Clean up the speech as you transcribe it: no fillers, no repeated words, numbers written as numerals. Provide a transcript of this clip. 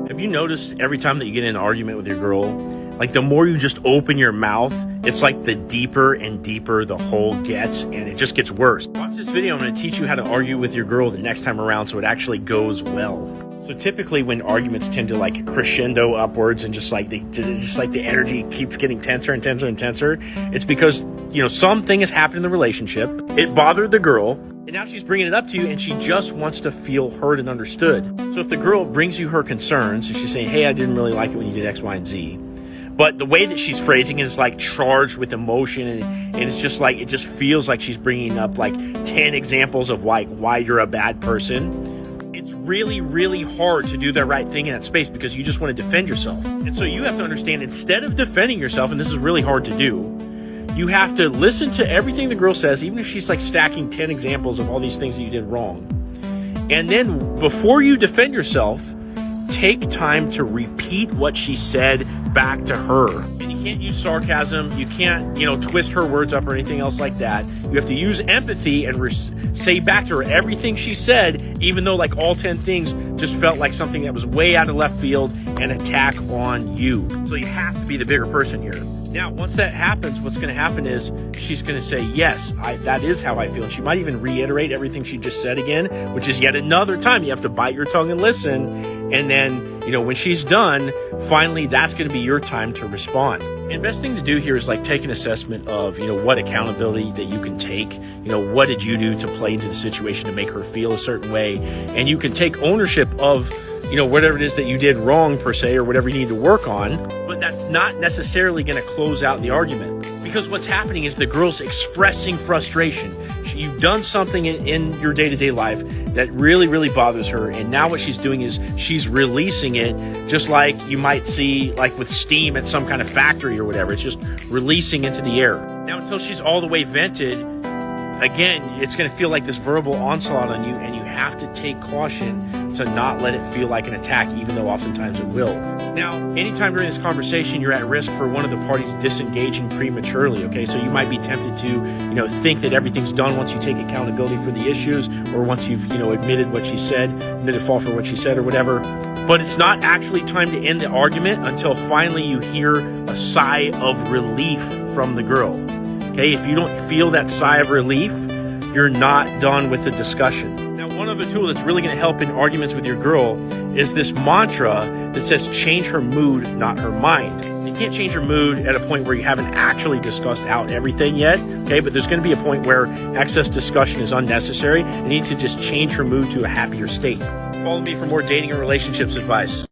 Have you noticed every time that you get in an argument with your girl, like the more you just open your mouth, it's like the deeper and deeper the hole gets, and it just gets worse. Watch this video. I'm going to teach you how to argue with your girl the next time around so it actually goes well. So typically when arguments tend to like crescendo upwards and just like the energy keeps getting tenser and tenser and tenser, it's because, you know, something has happened in the relationship. It bothered the girl, and now she's bringing it up to you, and she just wants to feel heard and understood. So if the girl brings you her concerns, and she's saying, hey, I didn't really like it when you did X, Y, and Z, but the way that she's phrasing it is like charged with emotion, and it's just like, it just feels like she's bringing up like 10 examples of like why you're a bad person. It's really, really hard to do the right thing in that space because you just want to defend yourself. And so you have to understand, instead of defending yourself, and this is really hard to do, you have to listen to everything the girl says, even if she's like stacking 10 examples of all these things that you did wrong. And then before you defend yourself, take time to repeat what she said back to her. And you can't use sarcasm. You can't, twist her words up or anything else like that. You have to use empathy and say back to her everything she said, even though like all 10 things just felt like something that was way out of left field, an attack on you. So you have to be the bigger person here. Now, once that happens, what's going to happen is she's going to say, yes, that is how I feel. And she might even reiterate everything she just said again, which is yet another time you have to bite your tongue and listen. And then, when she's done, finally, that's going to be your time to respond. And best thing to do here is like take an assessment of, what accountability that you can take. What did you do to play into the situation to make her feel a certain way? And you can take ownership of, whatever it is that you did wrong per se, or whatever you need to work on. But that's not necessarily going to close out the argument, because what's happening is the girl's expressing frustration. You've done something in your day-to-day life that really, really bothers her. And now what she's doing is she's releasing it, just like you might see like with steam at some kind of factory or whatever. It's just releasing into the air. Now, until she's all the way vented, again, it's going to feel like this verbal onslaught on you, and you have to take caution to not let it feel like an attack, even though oftentimes it will. Now, anytime during this conversation, you're at risk for one of the parties disengaging prematurely, okay? So you might be tempted to, think that everything's done once you take accountability for the issues, or once you've, admitted what she said, admitted fault for what she said or whatever. But it's not actually time to end the argument until finally you hear a sigh of relief from the girl. Okay, if you don't feel that sigh of relief, you're not done with the discussion. Now, one other tool that's really going to help in arguments with your girl is this mantra that says change her mood, not her mind. You can't change her mood at a point where you haven't actually discussed out everything yet, okay? But there's going to be a point where excess discussion is unnecessary, and you need to just change her mood to a happier state. Follow me for more dating and relationships advice.